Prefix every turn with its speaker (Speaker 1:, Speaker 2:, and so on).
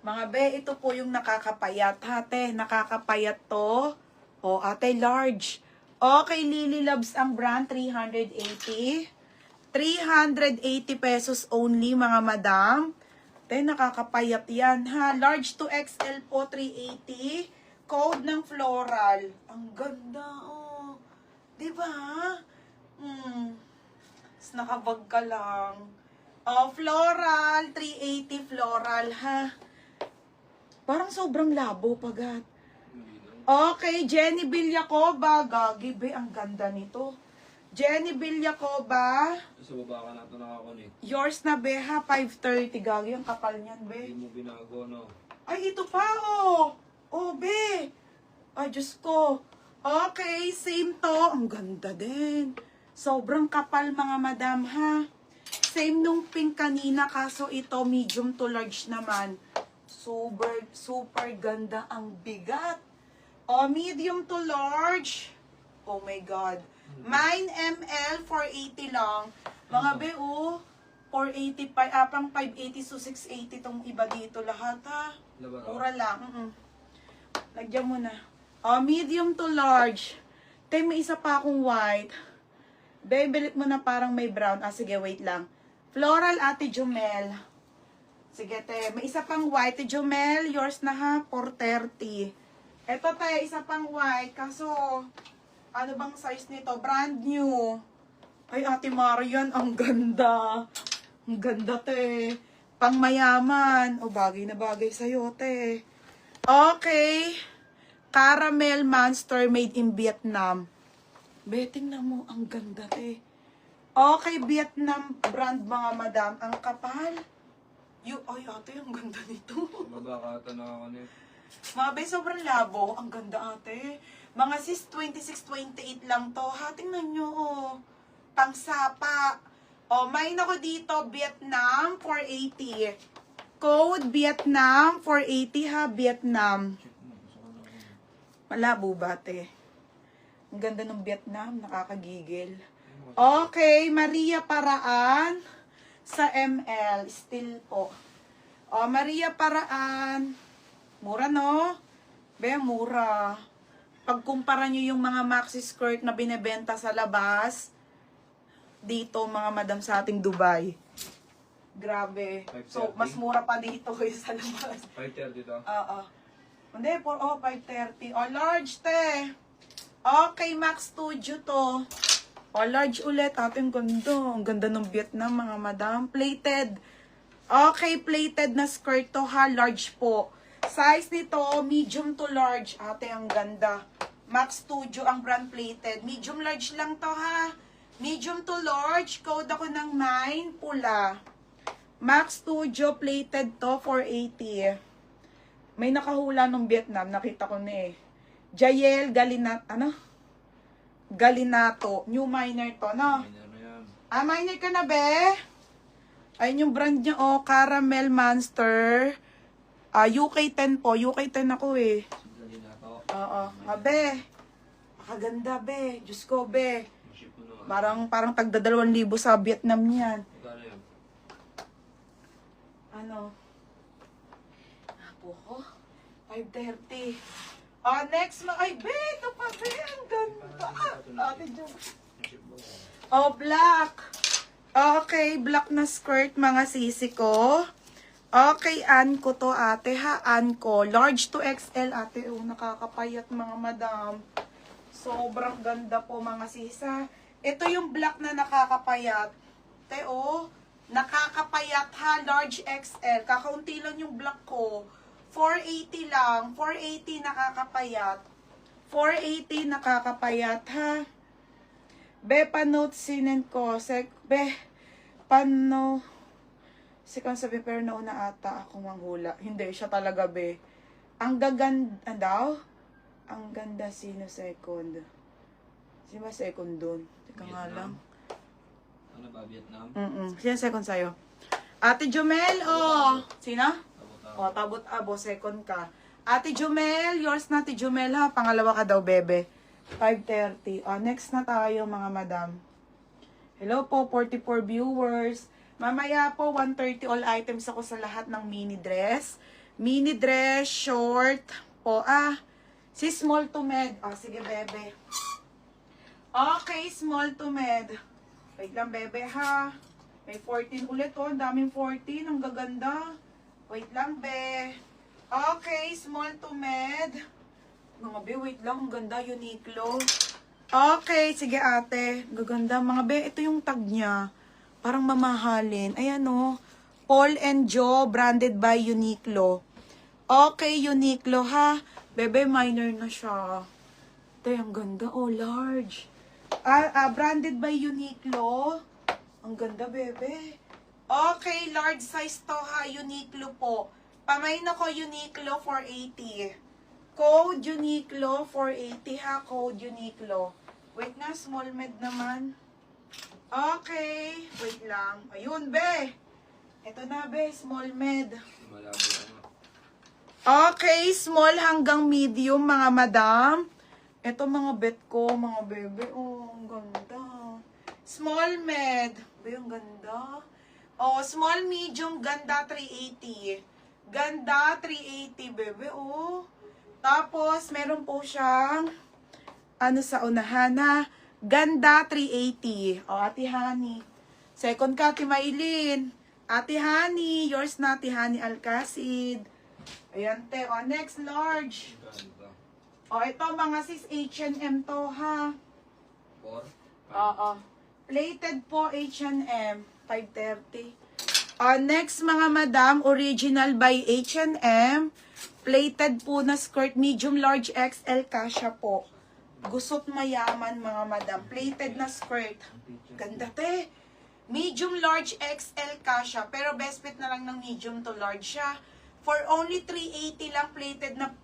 Speaker 1: Mga be, ito po yung nakakapayat. Ate, nakakapayat to. O, ate, large. Okay, Lily Loves ang brand, 380. 380 pesos only, mga madam. Ate, nakakapayat yan, ha. Large to XL po, 380. Code ng floral. Ang ganda, oh. Diba? Tapos nakabag ka lang. Oh, floral, 380 floral, ha. Parang sobrang labo, pagat. Okay, Jenny Villacoba. Gagi, be, ang ganda nito. Jenny Villacoba.
Speaker 2: Sa baba ka na ito nakakunik.
Speaker 1: Yours na, be, ha? 530. Gagi, ang kapal niyan, be.
Speaker 2: Hindi mo binago, no?
Speaker 1: Ay, ito pa, oh. Oh, be. Ay, Diyos ko. Okay, same to. Ang ganda din. Sobrang kapal, mga madam, ha? Same nung pink kanina, kaso ito medium to large naman. Super ganda ang bigat. O, medium to large. Oh my God. 9 ml, 480 lang. Mga be, 480 pa, pang 580 so 680 tong iba dito lahat, ha? Mura lang. Lagyan mo na. O, medium to large. Tay, may isa pa akong white. Bibilit mo na parang may brown. Ah, sige, wait lang. Floral, Ate Jumel. Sige, te. May isa pang white. Ate Jumel, yours na, ha? 430. Eto, te. Isa pang white. Kaso, ano bang size nito? Brand new. Ay, Ate Marian, ang ganda. Ang ganda, te. Pang mayaman. O, bagay na bagay sa'yo, te. Okay. Caramel Monster made in Vietnam. Beting na mo, ang ganda, te. Okay, Vietnam brand, mga madam. Ang kapal. Ay, ate, ang ganda nito.
Speaker 2: Baba ka ito nakakunik.
Speaker 1: Mga be, sobrang labo. Ang ganda, ate. Mga sis, 26-28 lang to. Ha, tingnan nyo, oh. Pangsapa. Oh, may ako dito, Vietnam, 480. Code Vietnam, 480, ha, Vietnam. Malabo ba, ate? Ang ganda ng Vietnam, nakakagigil. Okay, Maria Paraan sa ML, still po. O, Maria Paraan. Mura, no? Be, mura. Pagkumpara nyo yung mga maxi skirt na binebenta sa labas, dito, mga madam sa ating Dubai. Grabe.
Speaker 2: 530?
Speaker 1: So, mas mura pa dito kaysa sa labas.
Speaker 2: 530 dito?
Speaker 1: Oo. Hindi, 530. O, large, te. Okay, Max Studio to. O, large ulit. Ating ganda. Ang ganda ng Vietnam, mga madam. Plated. Okay, plated na skirt to, ha. Large po. Size nito, medium to large. Ate, ang ganda. Max Studio ang brand plated. Medium large lang to, ha. Medium to large. Code ako ng 9. Pula. Max Studio plated to, 480. May nakahula ng Vietnam. Nakita ko na, eh. Jael Galinato. New minor to, no?
Speaker 2: Minor na yan.
Speaker 1: Ah, minor ka na, be? Ayun yung brand niya, oh. Caramel Monster. UK10 po. UK10 ako, eh.
Speaker 2: Sandali na ito.
Speaker 1: Oo. Be. Makaganda, be. Diyos ko, be.
Speaker 2: Ship mo na.
Speaker 1: Parang tagda 2,000 sa Vietnam yan.
Speaker 2: Magkano yan?
Speaker 1: Ano? Apo ko. 530. Next ay, be, ito pa, be, ang ganda. Ate Jo.
Speaker 2: Ship mo.
Speaker 1: Oh, black. Okay, black na skirt, mga sisi ko. Okay, Anko to, ate, ha, Anko. Large to XL, ate. Oh, nakakapayat, mga madam. Sobrang ganda po, mga sisa. Ito yung black na nakakapayat. Te, oh, nakakapayat, ha, large XL. Kakaunti lang yung black ko. 480 lang. 480 nakakapayat. 480 nakakapayat, ha. Be, panote sinin ko. Be, pano. Sikang sabi, pero nauna ata ako manghula. Hindi, siya talaga, be. Ang gaganda, daw? Ang ganda, sino second? Sino ba second doon? Teka nga lang.
Speaker 2: Ano ba, Vietnam?
Speaker 1: Sino second sa'yo? Ate Jumel, oh. Sino? O, tabot abo, second ka. Ate Jumel, yours na Ate Jumel ha. Pangalawa ka daw, bebe. 5:30. Next na tayo, mga madam. Hello po, 44 viewers. Mamaya po, 1:30 all items ako sa lahat ng mini dress. Mini dress, short po. Si small to med. Sige, bebe. Okay, small to med. Wait lang, bebe, ha. May 14 ulit, oh. Ang daming 14. Ang gaganda. Wait lang, be. Okay, small to med. Mga be, wait lang. Ang ganda, Uniqlo. Okay, sige, ate. Gaganda. Mga be, ito yung tag niya. Parang mamahalin. Ayan, oh. Paul and Joe, branded by Uniqlo. Okay, Uniqlo, ha. Bebe, minor na siya. Ito, ang ganda. Oh, large. Branded by Uniqlo. Ang ganda, bebe. Okay, large size to, ha. Uniqlo po. Pamain ako, Uniqlo 480. Code Uniqlo 480, ha. Code Uniqlo. Wait na, small med naman. Okay. Wait lang. Ayun, be. Ito na, be. Small med.
Speaker 2: Malabo na nga.
Speaker 1: Okay, small hanggang medium, mga madam. Ito mga bet ko, mga bebe. Oh, ang ganda. Small med. Be, ang ganda. Oh, small medium, ganda 380. Ganda 380, bebe. Oh. Tapos, meron po siyang sa unahan na ganda 380. Oh, Ate Honey. Second ka, Ate Maylin. Ate Honey, yours na, Ate Honey Alcacid. Ayan, te. Oh, next, large.
Speaker 2: Ganda.
Speaker 1: Oh, ito, mga sis H&M to, ha.
Speaker 2: 4.
Speaker 1: Oo. Plated po, H&M. 5:30. Next, mga madam, original by H&M. Plated po na skirt, medium, large, XL, kasha po. Gusot mayaman, mga madam. Plated na skirt. Ganda, te. Medium, large, XL, kasha. Pero best fit na lang ng medium to large siya. For only 380 lang plated na